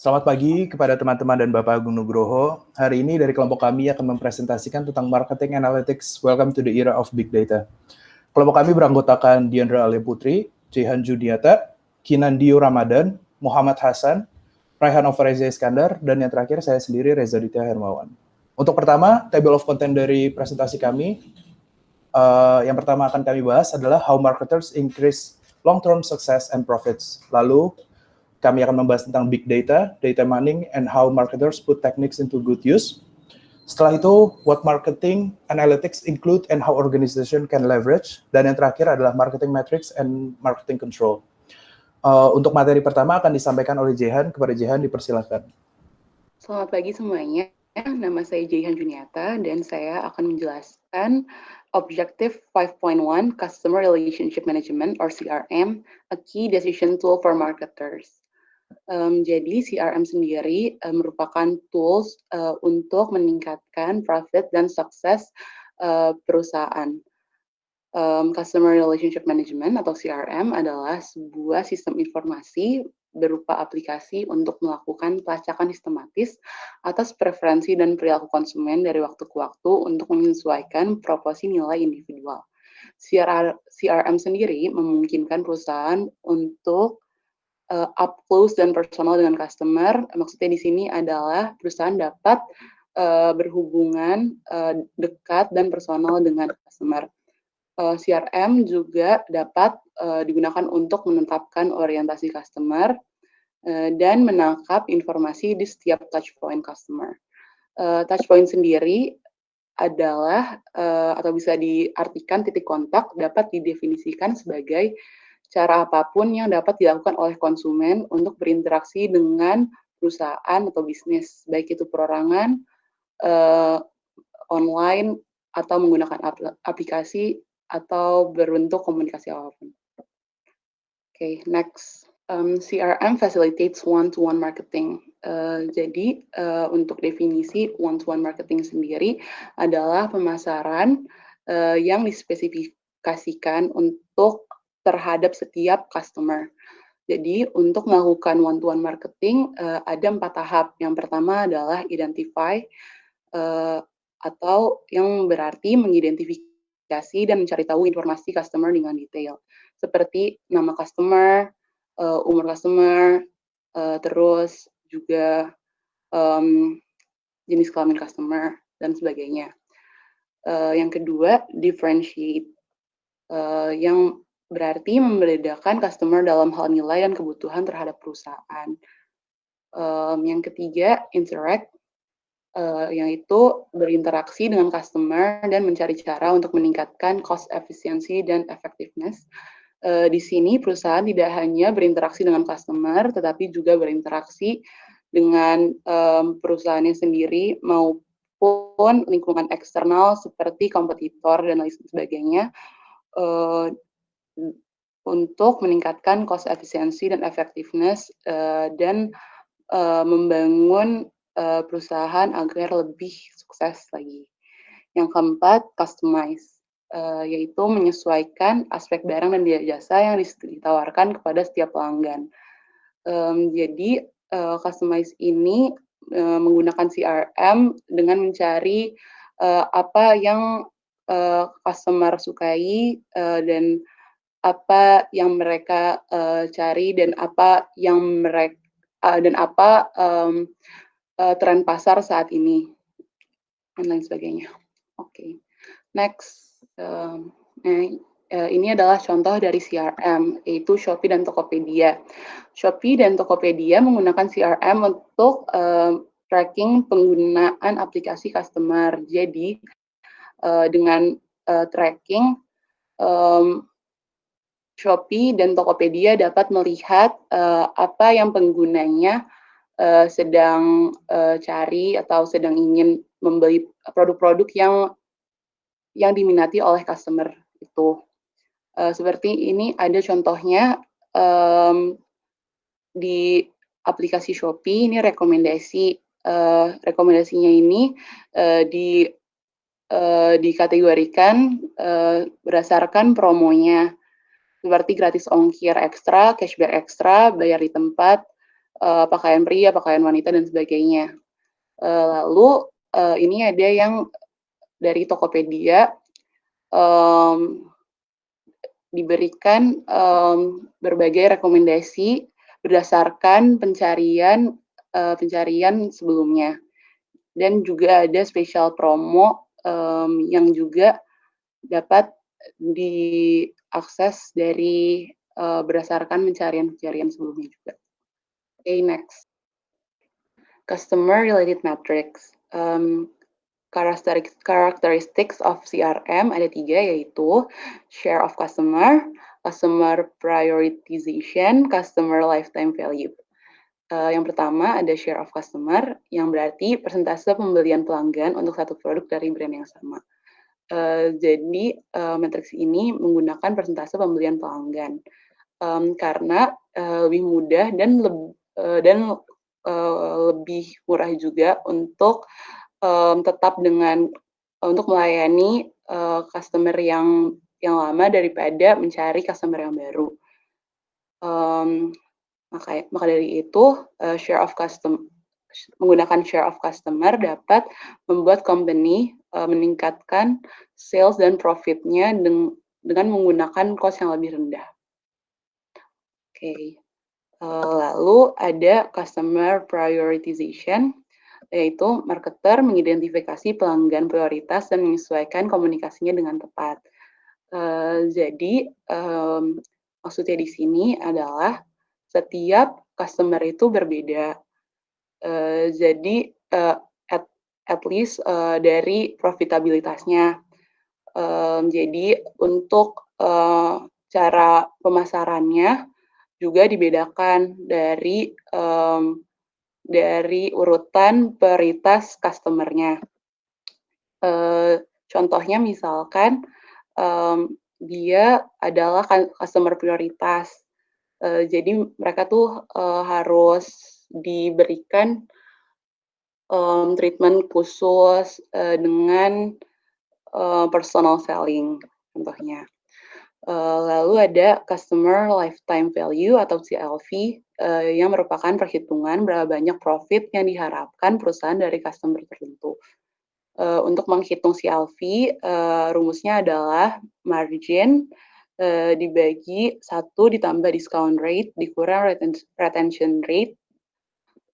Selamat pagi kepada teman-teman dan Bapak Agung Nugroho. Hari ini dari kelompok kami akan mempresentasikan tentang marketing analytics. Welcome to the era of big data. Kelompok kami beranggotakan Diandra Alia Putri, Jehan Judiata, Kinandio Ramadan, Muhammad Hasan, Raihan Ofareza Iskandar, dan yang terakhir saya sendiri, Reza Ditya Hermawan. Untuk pertama, table of content dari presentasi kami, yang pertama akan kami bahas adalah how marketers increase long-term success and profits. Lalu, kami akan membahas tentang big data, data mining, and how marketers put techniques into good use. Setelah itu, what marketing analytics include and how organization can leverage. Dan yang terakhir adalah marketing metrics and marketing control. Untuk materi pertama akan disampaikan oleh Jehan. Kepada Jehan, dipersilakan. Selamat pagi semuanya. Nama saya Jehan Juniata dan saya akan menjelaskan Objective 5.1 Customer Relationship Management or CRM, a key decision tool for marketers. Jadi CRM sendiri merupakan tools untuk meningkatkan profit dan sukses perusahaan. Customer Relationship Management atau CRM adalah sebuah sistem informasi berupa aplikasi untuk melakukan pelacakan sistematis atas preferensi dan perilaku konsumen dari waktu ke waktu untuk menyesuaikan proporsi nilai individual. CRM sendiri memungkinkan perusahaan untuk up close dan personal dengan customer. Maksudnya di sini adalah perusahaan dapat berhubungan dekat dan personal dengan customer. CRM juga dapat digunakan untuk menetapkan orientasi customer dan menangkap informasi di setiap touchpoint customer. Touchpoint sendiri adalah atau bisa diartikan titik kontak dapat didefinisikan sebagai cara apapun yang dapat dilakukan oleh konsumen untuk berinteraksi dengan perusahaan atau bisnis, baik itu perorangan, online, atau menggunakan aplikasi, atau berbentuk komunikasi apapun. Okay, next. CRM facilitates one-to-one marketing. Jadi, untuk definisi one-to-one marketing sendiri adalah pemasaran yang dispesifikasikan untuk terhadap setiap customer. Jadi, untuk melakukan one-to-one marketing ada 4 tahap. Yang pertama adalah identify, atau yang berarti mengidentifikasi dan mencari tahu informasi customer dengan detail, seperti nama customer, umur customer, terus juga jenis kelamin customer, dan sebagainya. Yang kedua, differentiate, yang berarti membedakan customer dalam hal nilai dan kebutuhan terhadap perusahaan. Yang ketiga, interact, yang itu berinteraksi dengan customer dan mencari cara untuk meningkatkan cost efficiency dan effectiveness. Di sini perusahaan tidak hanya berinteraksi dengan customer, tetapi juga berinteraksi dengan perusahaannya sendiri maupun lingkungan eksternal seperti kompetitor dan lain sebagainya, untuk meningkatkan cost efficiency dan effectiveness dan membangun perusahaan agar lebih sukses lagi. Yang keempat, customize, yaitu menyesuaikan aspek barang dan jasa yang ditawarkan kepada setiap pelanggan. Jadi, customize ini menggunakan CRM dengan mencari apa yang customer sukai dan apa yang mereka cari dan apa yang mereka tren pasar saat ini, dan lain sebagainya. Oke, next. Ini adalah contoh dari CRM, yaitu Shopee dan Tokopedia. Shopee dan Tokopedia menggunakan CRM untuk tracking penggunaan aplikasi customer. Jadi, dengan tracking, Shopee dan Tokopedia dapat melihat apa yang penggunanya sedang cari atau sedang ingin membeli produk-produk yang diminati oleh customer itu. Seperti ini ada contohnya di aplikasi Shopee. Ini rekomendasinya ini dikategorikan berdasarkan promonya, seperti gratis ongkir ekstra, cashback ekstra, bayar di tempat, pakaian pria, pakaian wanita, dan sebagainya. Lalu ini ada yang dari Tokopedia, diberikan berbagai rekomendasi berdasarkan pencarian sebelumnya, dan juga ada special promo yang juga dapat diakses dari berdasarkan pencarian sebelumnya juga. Okay, next. Customer related metrics. Characteristics of CRM ada 3, yaitu share of customer, customer prioritization, customer lifetime value. Yang pertama ada share of customer, yang berarti persentase pembelian pelanggan untuk satu produk dari brand yang sama. Jadi matriks ini menggunakan persentase pembelian pelanggan karena lebih mudah dan lebih murah juga untuk tetap untuk melayani customer yang lama daripada mencari customer yang baru. Maka dari itu menggunakan share of customer dapat membuat company meningkatkan sales dan profitnya dengan menggunakan cost yang lebih rendah. Oke. Lalu ada customer prioritization, yaitu marketer mengidentifikasi pelanggan prioritas dan menyesuaikan komunikasinya dengan tepat. Jadi maksudnya di sini adalah setiap customer itu berbeda. Jadi at least dari profitabilitasnya. Jadi untuk cara pemasarannya juga dibedakan dari urutan prioritas customer-nya. Contohnya misalkan dia adalah customer prioritas, jadi mereka tuh harus diberikan treatment khusus dengan personal selling, contohnya. Lalu ada customer lifetime value atau CLV yang merupakan perhitungan berapa banyak profit yang diharapkan perusahaan dari customer tertentu. Untuk menghitung CLV, rumusnya adalah margin dibagi 1 ditambah discount rate dikurang retention rate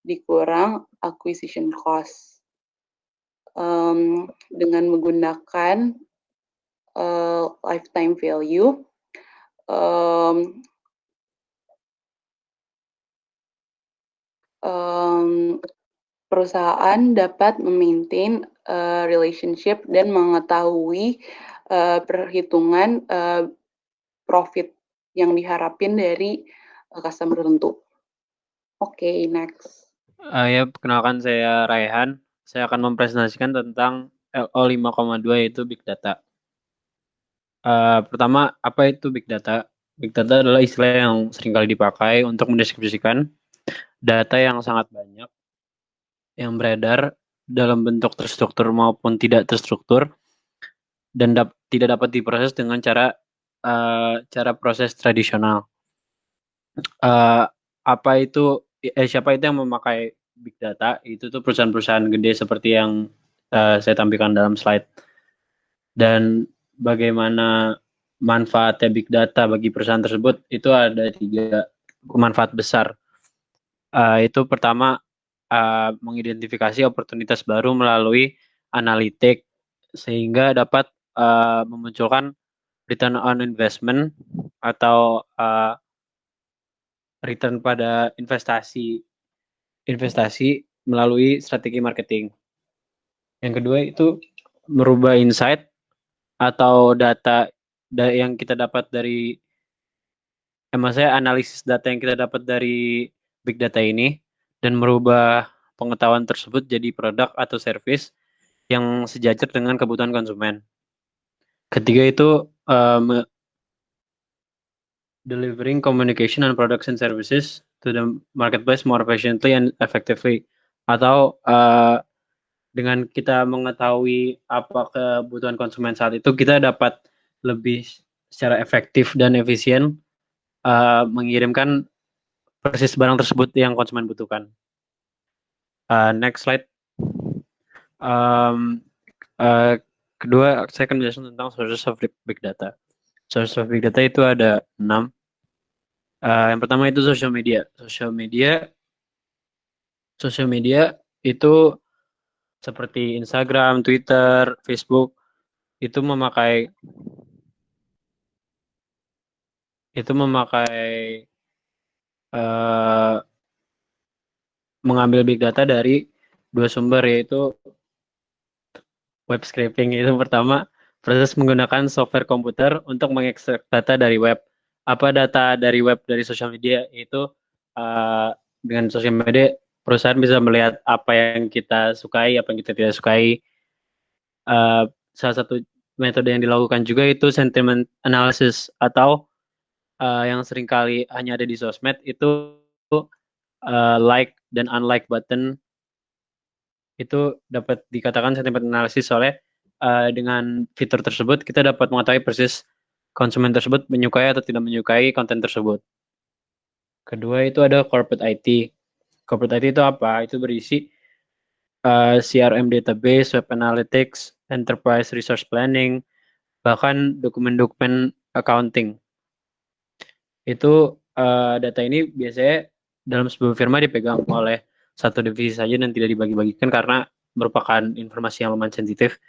dikurang acquisition cost. Dengan menggunakan lifetime value, perusahaan dapat memaintain relationship dan mengetahui perhitungan profit yang diharapin dari customer tertentu. Oke, next. Ya, perkenalkan saya Raihan. Saya akan mempresentasikan tentang LO 5,2 yaitu Big Data. Pertama, apa itu Big Data? Big Data adalah istilah yang seringkali dipakai untuk mendeskripsikan data yang sangat banyak yang beredar dalam bentuk terstruktur maupun tidak terstruktur dan tidak dapat diproses dengan cara proses tradisional. Siapa itu yang memakai Big Data? Itu tuh perusahaan-perusahaan gede seperti yang saya tampilkan dalam slide. Dan bagaimana manfaatnya Big Data bagi perusahaan tersebut, itu ada 3 manfaat besar. Itu pertama, mengidentifikasi oportunitas baru melalui analitik, sehingga dapat memunculkan return on investment atau return pada investasi melalui strategi marketing. Yang kedua itu merubah insight atau data yang kita dapat dari maksudnya analisis data yang kita dapat dari Big Data ini dan merubah pengetahuan tersebut jadi produk atau service yang sejajar dengan kebutuhan konsumen. Ketiga itu delivering communication and products and services to the marketplace more efficiently and effectively, atau dengan kita mengetahui apa kebutuhan konsumen saat itu, kita dapat lebih secara efektif dan efisien mengirimkan persis barang tersebut yang konsumen butuhkan. Next slide. Kedua, saya akan menjelaskan tentang sources of big data. Sources of big data itu ada 6. Yang pertama itu social media. Social media itu seperti Instagram, Twitter, Facebook itu memakai mengambil big data dari 2 sumber, yaitu web scraping. Itu pertama, proses menggunakan software komputer untuk mengekstrak data dari web. Apa data dari web dari sosial media? Itu dengan sosial media perusahaan bisa melihat apa yang kita sukai, apa yang kita tidak sukai. Salah satu metode yang dilakukan juga itu sentiment analysis, atau yang seringkali hanya ada di sosmed itu like dan unlike button. Itu dapat dikatakan sentiment analysis, soalnya dengan fitur tersebut kita dapat mengetahui persis konsumen tersebut menyukai atau tidak menyukai konten tersebut. Kedua itu ada corporate IT. Corporate IT itu apa? Itu berisi CRM database, web analytics, enterprise resource planning, bahkan dokumen-dokumen accounting. Itu data ini biasanya dalam sebuah firma dipegang oleh satu divisi saja dan tidak dibagi-bagikan karena merupakan informasi yang lumayan sensitif,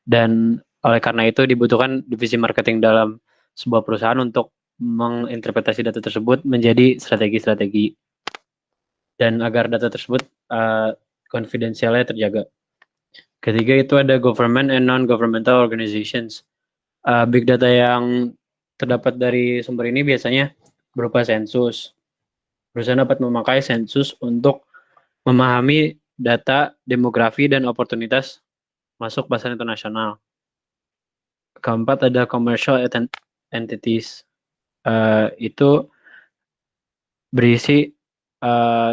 dan oleh karena itu dibutuhkan divisi marketing dalam sebuah perusahaan untuk menginterpretasi data tersebut menjadi strategi-strategi dan agar data tersebut konfidensialnya terjaga. Ketiga itu ada government and non-governmental organizations. Big data yang terdapat dari sumber ini biasanya berupa sensus. Perusahaan dapat memakai sensus untuk memahami data demografi dan oportunitas masuk pasar internasional. Keempat ada commercial entities. Itu berisi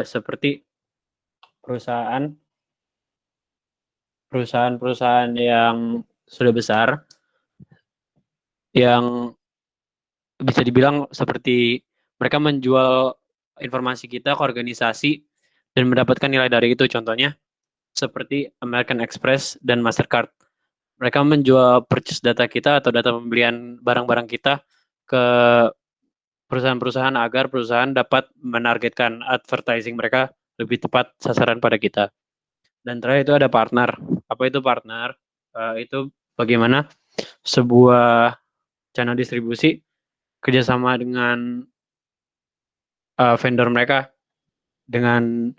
seperti perusahaan-perusahaan yang sudah besar, yang bisa dibilang seperti mereka menjual informasi kita ke organisasi dan mendapatkan nilai dari itu. Contohnya seperti American Express dan Mastercard. Mereka menjual purchase data kita atau data pembelian barang-barang kita ke perusahaan-perusahaan agar perusahaan dapat menargetkan advertising mereka lebih tepat sasaran pada kita. Dan terakhir itu ada partner. Apa itu partner? Itu bagaimana sebuah channel distribusi kerjasama dengan vendor mereka dengan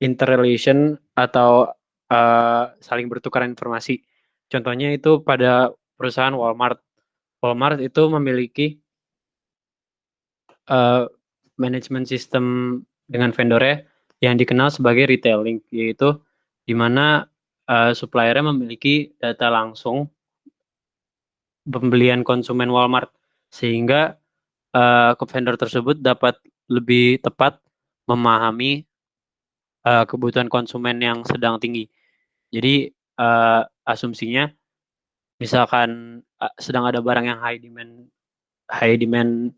interrelation atau saling bertukar informasi. Contohnya itu pada perusahaan Walmart. Walmart itu memiliki manajemen sistem dengan vendornya yang dikenal sebagai retailing, yaitu di mana suppliernya memiliki data langsung pembelian konsumen Walmart, sehingga vendor tersebut dapat lebih tepat memahami kebutuhan konsumen yang sedang tinggi. Jadi asumsinya misalkan sedang ada barang yang high demand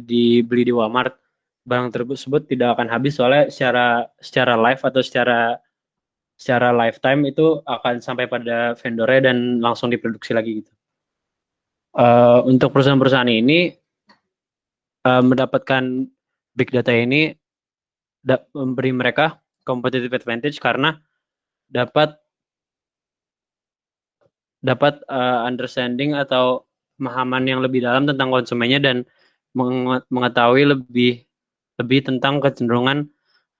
dibeli di Walmart, barang tersebut tidak akan habis soalnya secara live atau secara lifetime itu akan sampai pada vendornya dan langsung diproduksi lagi gitu. Untuk perusahaan-perusahaan ini mendapatkan big data ini memberi mereka competitive advantage karena dapat understanding atau pemahaman yang lebih dalam tentang konsumennya dan mengetahui lebih tentang kecenderungan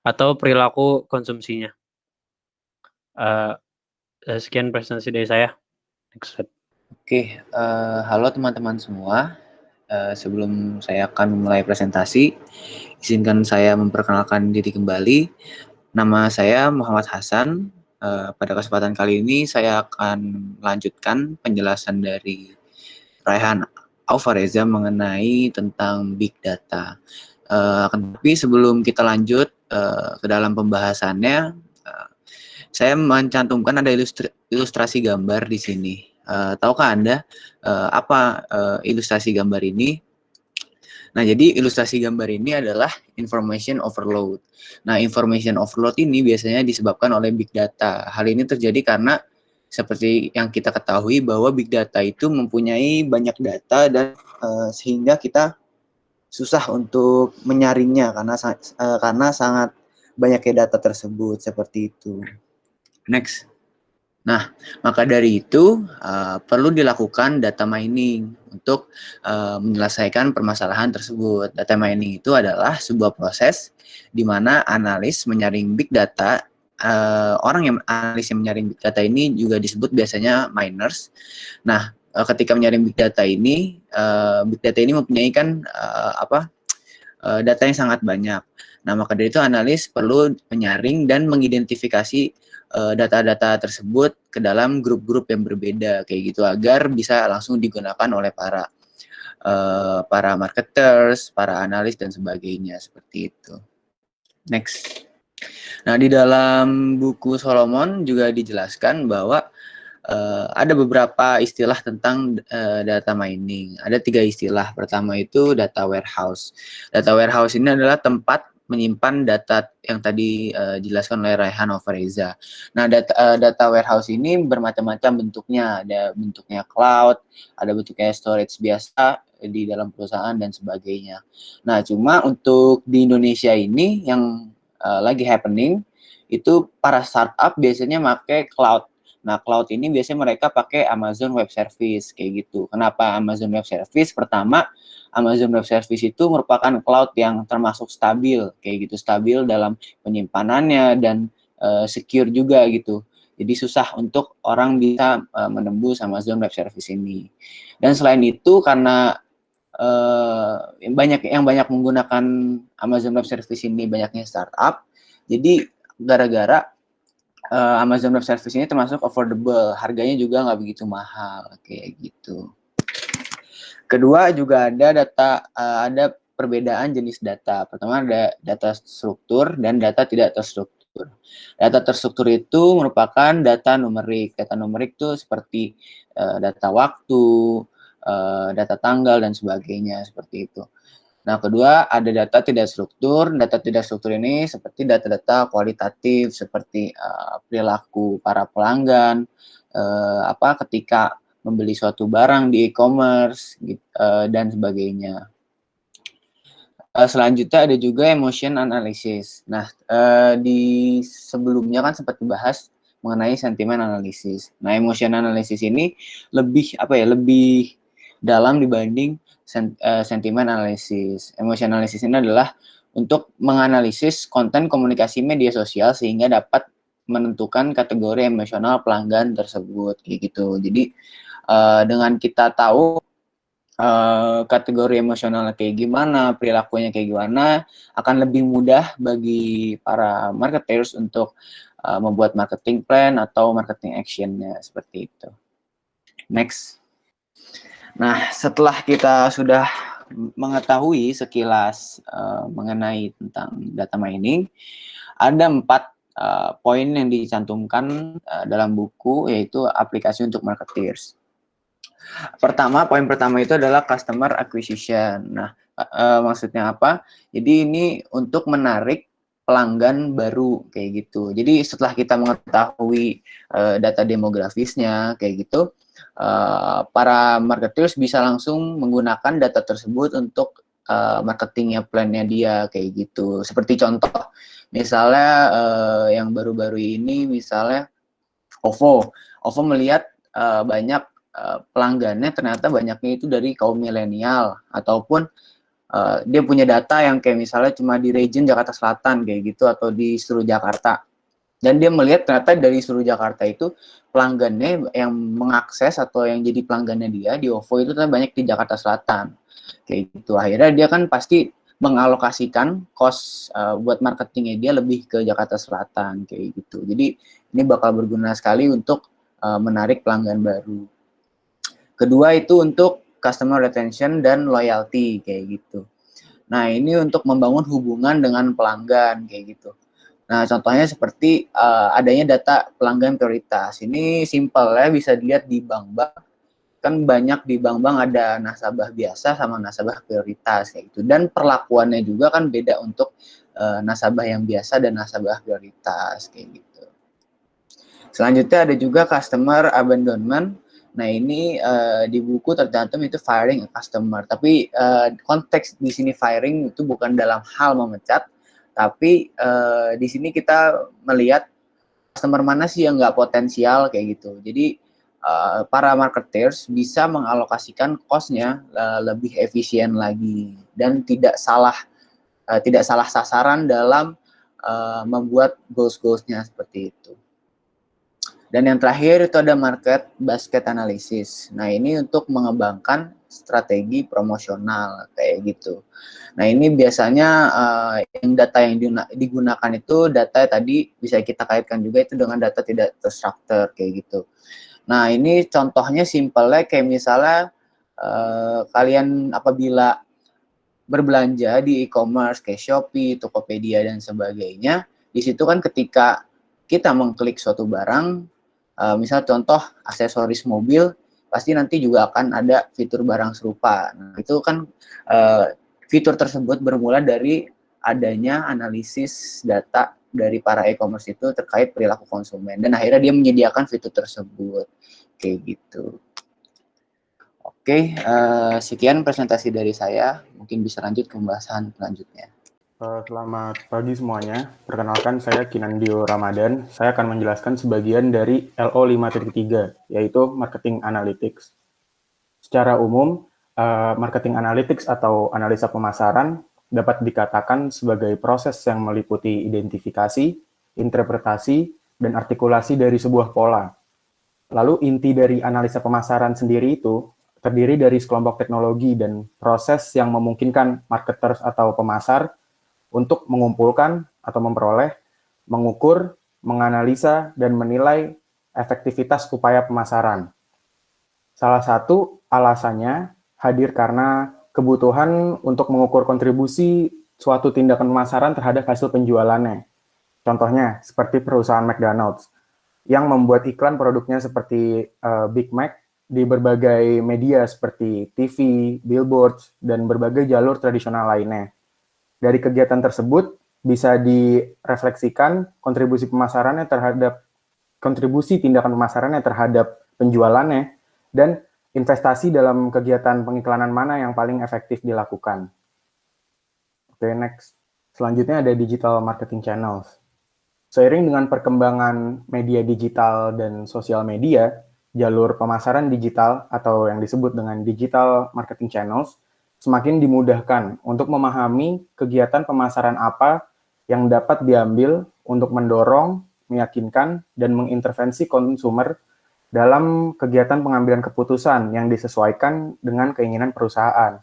atau perilaku konsumsinya. Sekian presentasi dari saya. Next slide. Oke, halo teman-teman semua. Sebelum saya akan memulai presentasi, izinkan saya memperkenalkan diri kembali. Nama saya Muhammad Hasan. Pada kesempatan kali ini saya akan melanjutkan penjelasan dari Raihan Aufareza mengenai tentang Big Data. Tapi sebelum kita lanjut ke dalam pembahasannya, saya mencantumkan ada ilustrasi gambar di sini. Tahukah Anda apa ilustrasi gambar ini? Nah, jadi ilustrasi gambar ini adalah information overload. Nah, information overload ini biasanya disebabkan oleh big data. Hal ini terjadi karena seperti yang kita ketahui bahwa big data itu mempunyai banyak data dan sehingga kita susah untuk menyaringnya karena sangat banyaknya data tersebut seperti itu. Next. Nah, maka dari itu perlu dilakukan data mining untuk menyelesaikan permasalahan tersebut. Data mining itu adalah sebuah proses di mana analis menyaring big data. Orang yang analis yang menyaring big data ini juga disebut biasanya miners. Nah, ketika menyaring big data ini mempunyai kan data yang sangat banyak. Nah, maka dari itu analis perlu menyaring dan mengidentifikasi data-data tersebut ke dalam grup-grup yang berbeda kayak gitu agar bisa langsung digunakan oleh para marketers, para analis dan sebagainya seperti itu. Next. Nah, di dalam buku Solomon juga dijelaskan bahwa ada beberapa istilah tentang data mining. Ada 3 istilah. Pertama itu data warehouse. Data warehouse ini adalah tempat menyimpan data yang tadi dijelaskan oleh Raihan Ovareza. Nah, data warehouse ini bermacam-macam bentuknya. Ada bentuknya cloud, ada bentuknya storage biasa di dalam perusahaan dan sebagainya. Nah, cuma untuk di Indonesia ini yang lagi happening itu para startup biasanya pakai cloud. Nah, cloud ini biasanya mereka pakai Amazon Web Service kayak gitu. Kenapa Amazon Web Service? Pertama, Amazon Web Service itu merupakan cloud yang termasuk stabil, kayak gitu, stabil dalam penyimpanannya dan secure juga gitu. Jadi susah untuk orang bisa menembus Amazon Web Service ini. Dan selain itu karena yang banyak menggunakan Amazon Web Service ini banyaknya startup, jadi gara-gara Amazon Web Service ini termasuk affordable, harganya juga nggak begitu mahal kayak gitu. Kedua juga ada perbedaan jenis data. Pertama ada data struktur dan data tidak terstruktur. Data terstruktur itu merupakan data numerik. Data numerik itu seperti data waktu, data tanggal dan sebagainya seperti itu. Nah, kedua ada data tidak struktur. Data tidak struktur ini seperti data-data kualitatif seperti perilaku para pelanggan, ketika membeli suatu barang di e-commerce dan sebagainya. Selanjutnya ada juga emotion analysis. Nah, di sebelumnya kan sempat dibahas mengenai sentimen analysis. Nah, emotion analysis ini lebih dalam dibanding sentimen analysis. Emotion analysis ini adalah untuk menganalisis konten komunikasi media sosial sehingga dapat menentukan kategori emosional pelanggan tersebut kayak gitu. Jadi dengan kita tahu kategori emosional kayak gimana, perilakunya kayak gimana, akan lebih mudah bagi para marketers untuk membuat marketing plan atau marketing action-nya seperti itu. Next. Nah, setelah kita sudah mengetahui sekilas mengenai tentang data mining, ada 4 poin yang dicantumkan dalam buku, yaitu aplikasi untuk marketers. Poin pertama itu adalah customer acquisition. Nah, maksudnya apa? Jadi ini untuk menarik pelanggan baru kayak gitu. Jadi setelah kita mengetahui data demografisnya kayak gitu, para marketers bisa langsung menggunakan data tersebut untuk marketingnya, plannya dia kayak gitu. Seperti contoh, misalnya yang baru-baru ini, misalnya OVO melihat banyak pelanggannya ternyata banyaknya itu dari kaum milenial ataupun dia punya data yang kayak misalnya cuma di region Jakarta Selatan kayak gitu atau di seluruh Jakarta, dan dia melihat ternyata dari seluruh Jakarta itu pelanggannya yang mengakses atau yang jadi pelanggannya dia di OVO itu ternyata banyak di Jakarta Selatan kayak gitu. Akhirnya dia kan pasti mengalokasikan cost buat marketingnya dia lebih ke Jakarta Selatan kayak gitu. Jadi ini bakal berguna sekali untuk menarik pelanggan baru. Kedua itu untuk customer retention dan loyalty kayak gitu. Nah, ini untuk membangun hubungan dengan pelanggan kayak gitu. Nah, contohnya seperti adanya data pelanggan prioritas. Ini simple ya, bisa dilihat di bank-bank. kan banyak di bank-bank ada nasabah biasa sama nasabah prioritas kayak gitu, dan perlakuannya juga kan beda untuk nasabah yang biasa dan nasabah prioritas kayak gitu. Selanjutnya ada juga customer abandonment. Nah, ini di buku tercantum itu firing a customer, tapi konteks di sini firing itu bukan dalam hal memecat, tapi di sini kita melihat customer mana sih yang nggak potensial kayak gitu. Jadi para marketers bisa mengalokasikan cost-nya lebih efisien lagi dan tidak salah sasaran dalam membuat goals-goals-nya seperti itu. Dan yang terakhir itu ada market basket analysis. Nah, ini untuk mengembangkan strategi promosional kayak gitu. Nah, ini biasanya yang data yang digunakan itu data tadi bisa kita kaitkan juga itu dengan data tidak terstruktur kayak gitu. Nah, ini contohnya simpelnya kayak misalnya kalian apabila berbelanja di e-commerce kayak Shopee, Tokopedia dan sebagainya, di situ kan ketika kita mengklik suatu barang, misal contoh aksesoris mobil, pasti nanti juga akan ada fitur barang serupa. Nah, itu kan fitur tersebut bermula dari adanya analisis data dari para e-commerce itu terkait perilaku konsumen, dan akhirnya dia menyediakan fitur tersebut kayak gitu. Oke, sekian presentasi dari saya. Mungkin bisa lanjut ke pembahasan selanjutnya. Selamat pagi semuanya. Perkenalkan, saya Kinandio Ramadan. Saya akan menjelaskan sebagian dari LO 5.3, yaitu Marketing Analytics. Secara umum, Marketing Analytics atau analisa pemasaran dapat dikatakan sebagai proses yang meliputi identifikasi, interpretasi, dan artikulasi dari sebuah pola. Lalu inti dari analisa pemasaran sendiri itu terdiri dari sekelompok teknologi dan proses yang memungkinkan marketers atau pemasar untuk mengumpulkan atau memperoleh, mengukur, menganalisa, dan menilai efektivitas upaya pemasaran. Salah satu alasannya hadir karena kebutuhan untuk mengukur kontribusi suatu tindakan pemasaran terhadap hasil penjualannya. Contohnya, seperti perusahaan McDonald's yang membuat iklan produknya seperti Big Mac di berbagai media seperti TV, billboards, dan berbagai jalur tradisional lainnya. Dari kegiatan tersebut bisa direfleksikan kontribusi tindakan pemasarannya terhadap penjualannya, dan investasi dalam kegiatan pengiklanan mana yang paling efektif dilakukan. Oke, next. Selanjutnya ada digital marketing channels. Seiring dengan perkembangan media digital dan sosial media, jalur pemasaran digital atau yang disebut dengan digital marketing channels semakin dimudahkan untuk memahami kegiatan pemasaran apa yang dapat diambil untuk mendorong, meyakinkan, dan mengintervensi konsumer dalam kegiatan pengambilan keputusan yang disesuaikan dengan keinginan perusahaan.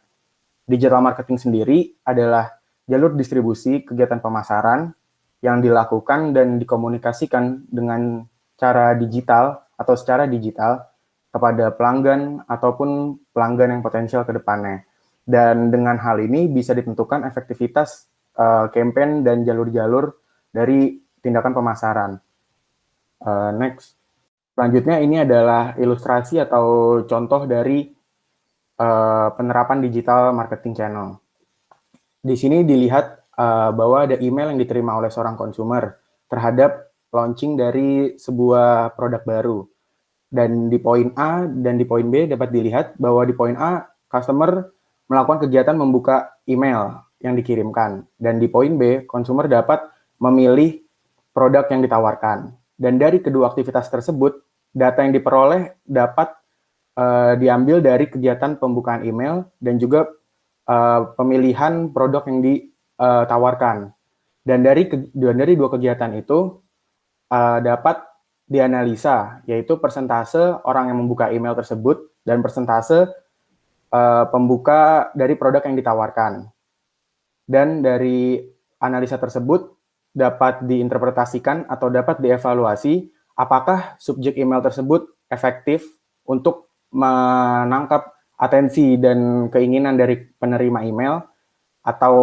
Digital marketing sendiri adalah jalur distribusi kegiatan pemasaran yang dilakukan dan dikomunikasikan dengan cara digital atau secara digital kepada pelanggan ataupun pelanggan yang potensial ke depannya. Dan dengan hal ini bisa ditentukan efektivitas campaign dan jalur-jalur dari tindakan pemasaran. Next. Selanjutnya ini adalah ilustrasi atau contoh dari penerapan digital marketing channel. Di sini dilihat bahwa ada email yang diterima oleh seorang konsumer terhadap launching dari sebuah produk baru. Dan di poin A dan di poin B dapat dilihat bahwa di poin A, customer melakukan kegiatan membuka email yang dikirimkan. Dan di poin B, konsumer dapat memilih produk yang ditawarkan. Dan dari kedua aktivitas tersebut, data yang diperoleh dapat diambil dari kegiatan pembukaan email dan juga pemilihan produk yang ditawarkan. Dan dari dua kegiatan itu dapat dianalisa, yaitu persentase orang yang membuka email tersebut dan persentase pembuka dari produk yang ditawarkan. Dan dari analisa tersebut dapat diinterpretasikan atau dapat dievaluasi apakah subjek email tersebut efektif untuk menangkap atensi dan keinginan dari penerima email, atau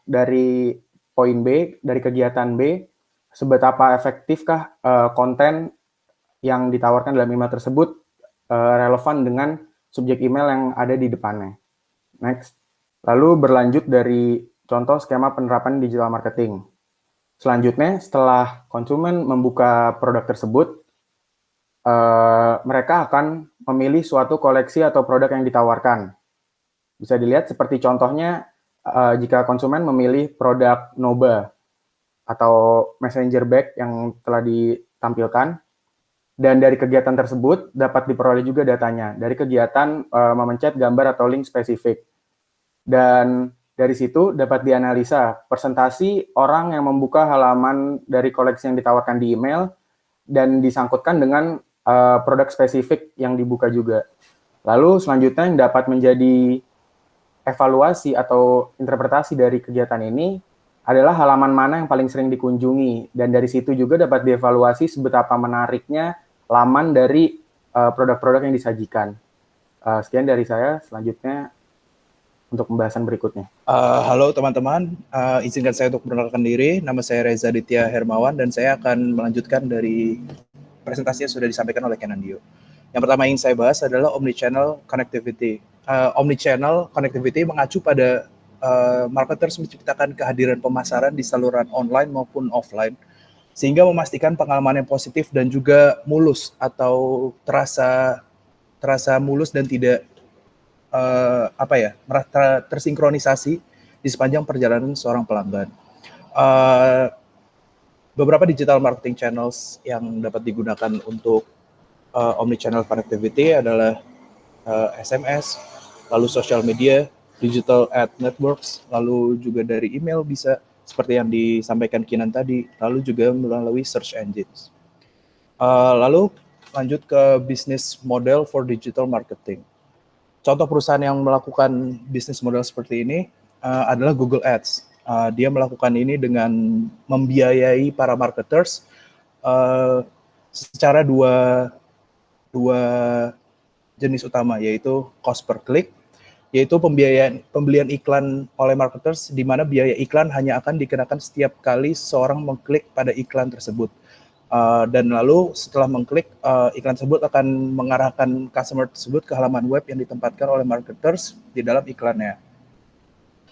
dari poin B, dari kegiatan B, seberapa efektifkah konten yang ditawarkan dalam email tersebut relevan dengan subjek email yang ada di depannya. Next. Lalu berlanjut dari contoh skema penerapan digital marketing. Selanjutnya, setelah konsumen membuka produk tersebut, mereka akan memilih suatu koleksi atau produk yang ditawarkan. Bisa dilihat seperti contohnya jika konsumen memilih produk Noba atau messenger bag yang telah ditampilkan, dan dari kegiatan tersebut dapat diperoleh juga datanya dari kegiatan memencet gambar atau link spesifik. Dan dari situ dapat dianalisa persentasi orang yang membuka halaman dari koleksi yang ditawarkan di email dan disangkutkan dengan produk spesifik yang dibuka juga. Lalu selanjutnya yang dapat menjadi evaluasi atau interpretasi dari kegiatan ini adalah halaman mana yang paling sering dikunjungi, dan dari situ juga dapat dievaluasi seberapa menariknya laman dari produk-produk yang disajikan. Sekian dari saya, selanjutnya untuk pembahasan berikutnya. Halo teman-teman, izinkan saya untuk memperkenalkan diri. Nama saya Reza Ditya Hermawan dan saya akan melanjutkan dari presentasi yang sudah disampaikan oleh Kenandio. Yang pertama ingin saya bahas adalah omnichannel connectivity. Omnichannel connectivity mengacu pada marketers menciptakan kehadiran pemasaran di saluran online maupun offline, sehingga memastikan pengalaman yang positif dan juga mulus atau terasa mulus dan tidak tersinkronisasi di sepanjang perjalanan seorang pelanggan. Beberapa digital marketing channels yang dapat digunakan untuk omnichannel connectivity adalah SMS, lalu social media, digital ad networks, lalu juga dari email bisa seperti yang disampaikan Kinan tadi, lalu juga melalui search engines. Lalu lanjut ke business model for digital marketing. Contoh perusahaan yang melakukan business model seperti ini adalah Google Ads. Dia melakukan ini dengan membiayai para marketers secara dua jenis utama, yaitu cost per click, yaitu pembelian iklan oleh marketers, di mana biaya iklan hanya akan dikenakan setiap kali seorang mengklik pada iklan tersebut. Dan lalu setelah mengklik, iklan tersebut akan mengarahkan customer tersebut ke halaman web yang ditempatkan oleh marketers di dalam iklannya.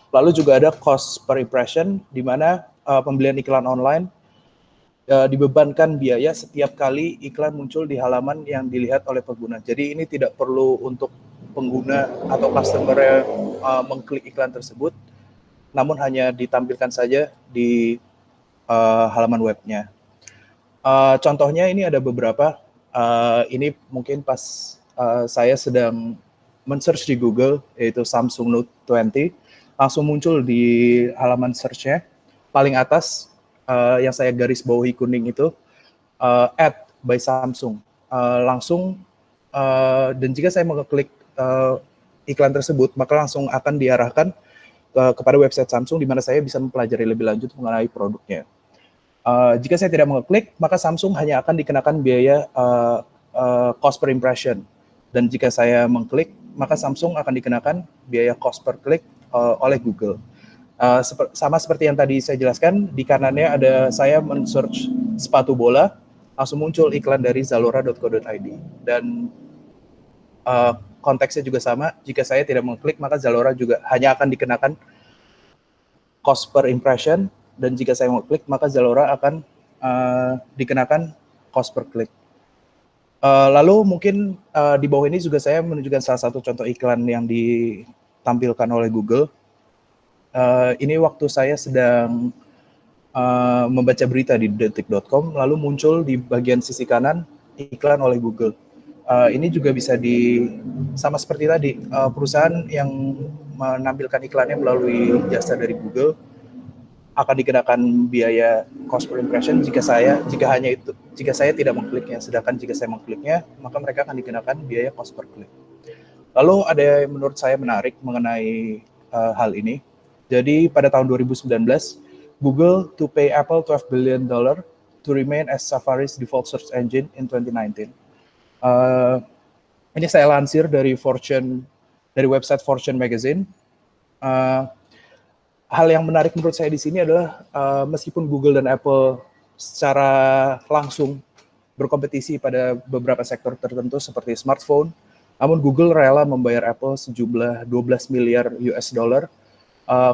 Lalu juga ada cost per impression, di mana pembelian iklan online dibebankan biaya setiap kali iklan muncul di halaman yang dilihat oleh pengguna. Jadi ini tidak perlu untuk pengguna atau customer mengklik iklan tersebut, namun hanya ditampilkan saja di halaman webnya. Contohnya ini ada beberapa. Ini mungkin pas saya sedang men-search di Google, yaitu Samsung Note 20, langsung muncul di halaman search-nya. Paling atas yang saya garis bawahi kuning itu, ad by Samsung. Dan jika saya mengklik iklan tersebut, maka langsung akan diarahkan kepada website Samsung, di mana saya bisa mempelajari lebih lanjut mengenai produknya. Jika saya tidak mengklik, maka Samsung hanya akan dikenakan biaya cost per impression. Dan jika saya mengklik, maka Samsung akan dikenakan biaya cost per click oleh Google. Sama seperti yang tadi saya jelaskan, di kanannya ada saya men-search sepatu bola, langsung muncul iklan dari zalora.co.id. Dan konteksnya juga sama, jika saya tidak mengklik, maka Zalora juga hanya akan dikenakan cost per impression, dan jika saya mengklik, maka Zalora akan dikenakan cost per click. Lalu mungkin di bawah ini juga saya menunjukkan salah satu contoh iklan yang ditampilkan oleh Google. Ini waktu saya sedang membaca berita di detik.com, lalu muncul di bagian sisi kanan iklan oleh Google. Ini juga bisa sama seperti tadi, perusahaan yang menampilkan iklannya melalui jasa dari Google akan dikenakan biaya cost per impression jika saya tidak mengkliknya. Sedangkan jika saya mengkliknya, maka mereka akan dikenakan biaya cost per click. Lalu ada yang menurut saya menarik mengenai hal ini. Jadi pada tahun 2019, Google to pay Apple $12 billion to remain as Safari's default search engine in 2019. Ini saya lansir dari website Fortune Magazine. Hal yang menarik menurut saya di sini adalah meskipun Google dan Apple secara langsung berkompetisi pada beberapa sektor tertentu seperti smartphone, Namun Google rela membayar Apple sejumlah 12 miliar US dollar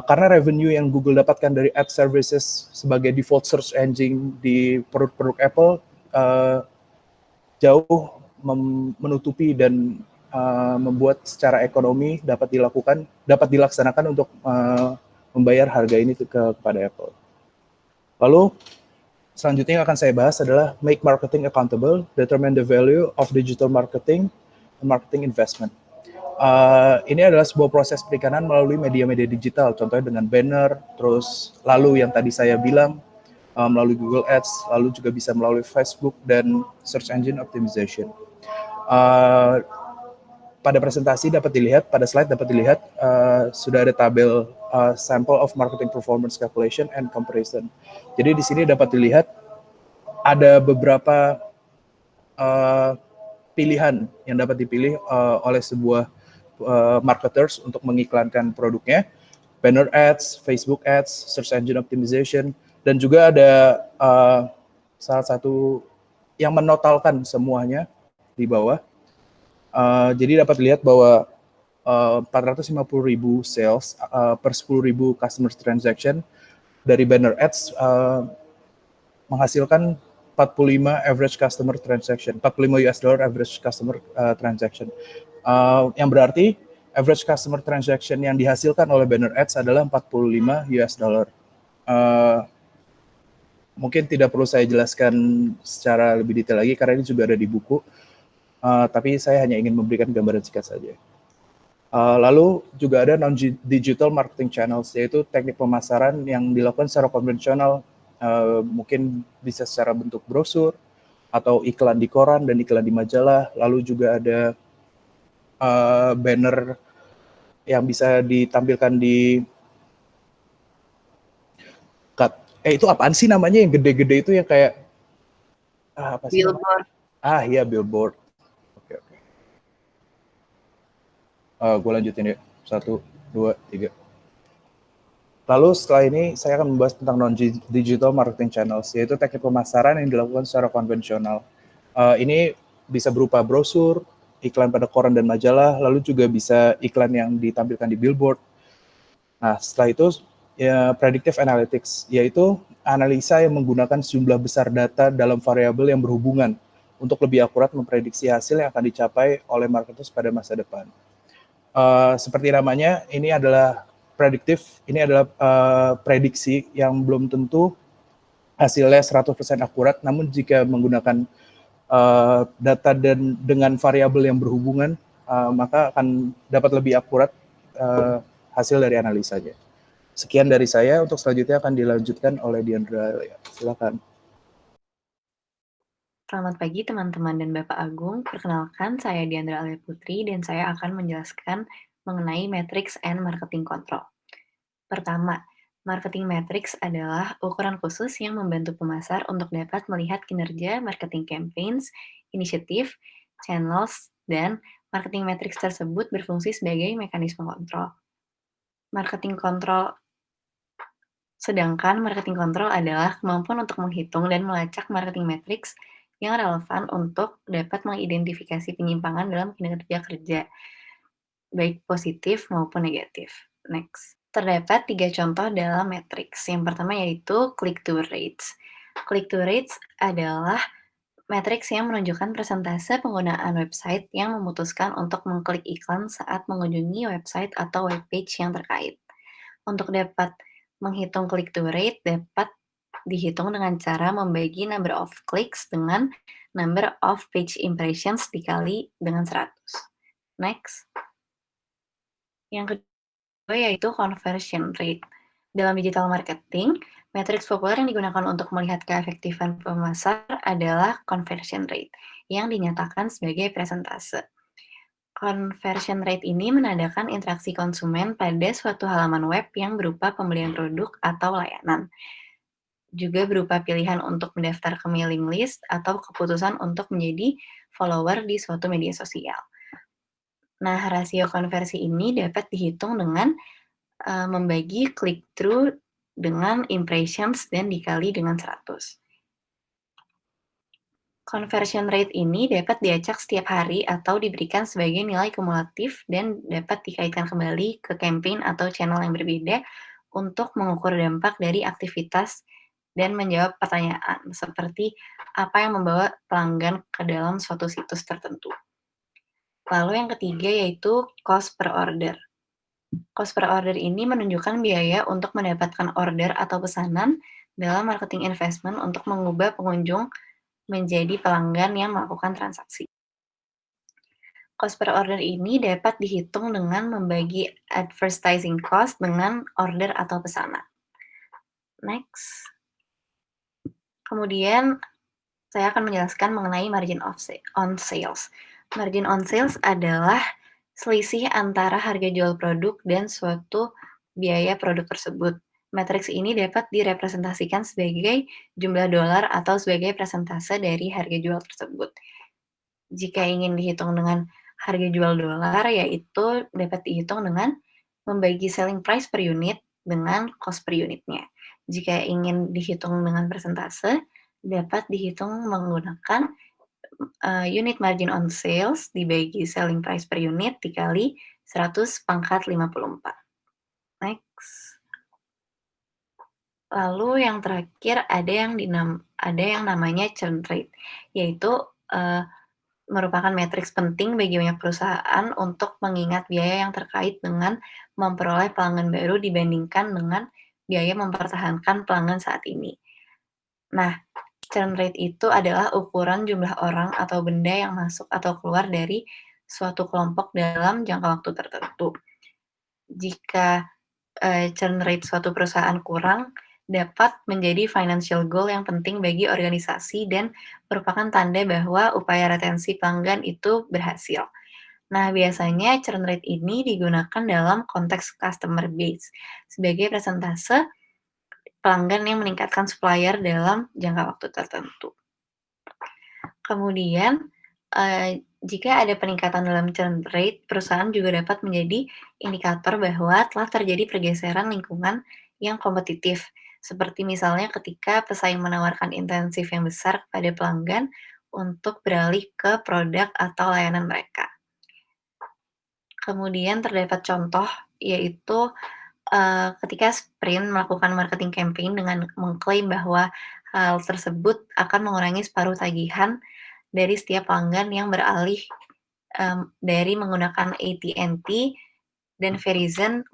karena revenue yang Google dapatkan dari ad services sebagai default search engine di produk-produk Apple jauh menutupi dan membuat secara ekonomi dapat dilaksanakan untuk membayar harga ini kepada Apple. Lalu selanjutnya yang akan saya bahas adalah make marketing accountable, determine the value of digital marketing, and marketing investment. Ini adalah sebuah proses perikanan melalui media-media digital, contohnya dengan banner, terus lalu yang tadi saya bilang melalui Google Ads, lalu juga bisa melalui Facebook dan search engine optimization. Pada presentasi dapat dilihat, pada slide dapat dilihat sudah ada tabel sample of marketing performance calculation and comparison. Jadi di sini dapat dilihat ada beberapa pilihan yang dapat dipilih oleh sebuah marketers untuk mengiklankan produknya, banner ads, Facebook ads, search engine optimization, dan juga ada salah satu yang menotalkan semuanya di bawah. Jadi dapat lihat bahwa 450.000 sales per 10.000 customer transaction dari banner ads menghasilkan 45 average customer transaction, 45 US dollar average customer transaction. Yang berarti average customer transaction yang dihasilkan oleh banner ads adalah 45 US dollar. Mungkin tidak perlu saya jelaskan secara lebih detail lagi karena ini juga ada di buku. Tapi saya hanya ingin memberikan gambaran singkat saja. Lalu juga ada non-digital marketing channels, yaitu teknik pemasaran yang dilakukan secara konvensional, mungkin bisa secara bentuk brosur, atau iklan di koran dan iklan di majalah, lalu juga ada banner yang bisa ditampilkan di itu apaan sih namanya yang gede-gede itu yang kayak apa sih? Billboard. Iya, billboard. Oke. Gue lanjutin ya. 1, 2, 3. Lalu setelah ini saya akan membahas tentang non-digital marketing channels, yaitu teknik pemasaran yang dilakukan secara konvensional. Ini bisa berupa brosur, iklan pada koran dan majalah, lalu juga bisa iklan yang ditampilkan di billboard. Nah, setelah itu ya predictive analytics, yaitu analisa yang menggunakan sejumlah besar data dalam variabel yang berhubungan untuk lebih akurat memprediksi hasil yang akan dicapai oleh marketers pada masa depan. Seperti namanya, ini adalah prediktif, ini adalah prediksi yang belum tentu hasilnya 100% akurat, namun jika menggunakan data dan dengan variabel yang berhubungan, maka akan dapat lebih akurat hasil dari analisanya. Sekian dari saya, untuk selanjutnya akan dilanjutkan oleh Diandra. Silakan. Selamat pagi teman-teman dan Bapak Agung. Perkenalkan, saya Diandra Alia Putri dan saya akan menjelaskan mengenai Metrics and Marketing Control. Pertama, marketing metrics adalah ukuran khusus yang membantu pemasar untuk dapat melihat kinerja marketing campaigns, inisiatif, channels, dan marketing metrics tersebut berfungsi sebagai mekanisme kontrol. Sedangkan marketing control adalah kemampuan untuk menghitung dan melacak marketing metrics yang relevan untuk dapat mengidentifikasi penyimpangan dalam kinerja kerja, baik positif maupun negatif. Next. Terdapat 3 contoh dalam matriks. Yang pertama yaitu click-through rates. Click-through rates adalah matriks yang menunjukkan persentase penggunaan website yang memutuskan untuk mengklik iklan saat mengunjungi website atau webpage yang terkait. Untuk dapat menghitung click-through rate dapat dihitung dengan cara membagi number of clicks dengan number of page impressions dikali dengan 100. Next. Yang kedua yaitu conversion rate. Dalam digital marketing, matriks populer yang digunakan untuk melihat keefektifan pemasar adalah conversion rate, yang dinyatakan sebagai persentase. Conversion rate ini menandakan interaksi konsumen pada suatu halaman web yang berupa pembelian produk atau layanan. Juga berupa pilihan untuk mendaftar ke mailing list atau keputusan untuk menjadi follower di suatu media sosial. Nah, rasio konversi ini dapat dihitung dengan membagi click-through dengan impressions dan dikali dengan 100. Conversion rate ini dapat diacak setiap hari atau diberikan sebagai nilai kumulatif dan dapat dikaitkan kembali ke campaign atau channel yang berbeda untuk mengukur dampak dari aktivitas dan menjawab pertanyaan seperti apa yang membawa pelanggan ke dalam suatu situs tertentu. Lalu yang ketiga yaitu cost per order. Cost per order ini menunjukkan biaya untuk mendapatkan order atau pesanan dalam marketing investment untuk mengubah pengunjung menjadi pelanggan yang melakukan transaksi. Cost per order ini dapat dihitung dengan membagi advertising cost dengan order atau pesanan. Next. Kemudian saya akan menjelaskan mengenai margin on sales. Margin on sales adalah selisih antara harga jual produk dan suatu biaya produk tersebut. Matriks ini dapat direpresentasikan sebagai jumlah dolar atau sebagai persentase dari harga jual tersebut. Jika ingin dihitung dengan harga jual dolar, yaitu dapat dihitung dengan membagi selling price per unit dengan cost per unitnya. Jika ingin dihitung dengan persentase, dapat dihitung menggunakan unit margin on sales dibagi selling price per unit dikali 100/54. Next. Lalu yang terakhir ada yang namanya churn rate, yaitu merupakan matriks penting bagi banyak perusahaan untuk mengingat biaya yang terkait dengan memperoleh pelanggan baru dibandingkan dengan biaya mempertahankan pelanggan saat ini. Nah, churn rate itu adalah ukuran jumlah orang atau benda yang masuk atau keluar dari suatu kelompok dalam jangka waktu tertentu. Jika churn rate suatu perusahaan kurang, dapat menjadi financial goal yang penting bagi organisasi dan merupakan tanda bahwa upaya retensi pelanggan itu berhasil. Nah, biasanya churn rate ini digunakan dalam konteks customer base sebagai persentase pelanggan yang meningkatkan supplier dalam jangka waktu tertentu. Kemudian, jika ada peningkatan dalam churn rate, perusahaan juga dapat menjadi indikator bahwa telah terjadi pergeseran lingkungan yang kompetitif, seperti misalnya ketika pesaing menawarkan intensif yang besar kepada pelanggan untuk beralih ke produk atau layanan mereka. Kemudian terdapat contoh, yaitu ketika Sprint melakukan marketing campaign dengan mengklaim bahwa hal tersebut akan mengurangi separuh tagihan dari setiap pelanggan yang beralih dari menggunakan AT&T dan Verizon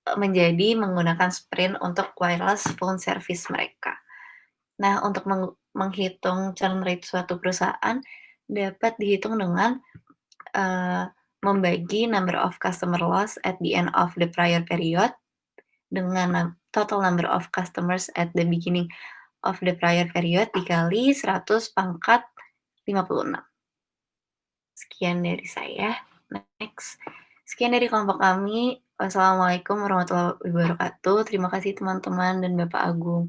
menjadi menggunakan Sprint untuk wireless phone service mereka. Nah, untuk menghitung churn rate suatu perusahaan dapat dihitung dengan membagi number of customer loss at the end of the prior period dengan total number of customers at the beginning of the prior period dikali 100/56. Sekian dari saya. Next. Sekian dari kelompok kami. Wassalamualaikum warahmatullahi wabarakatuh. Terima kasih teman-teman dan Bapak Agung.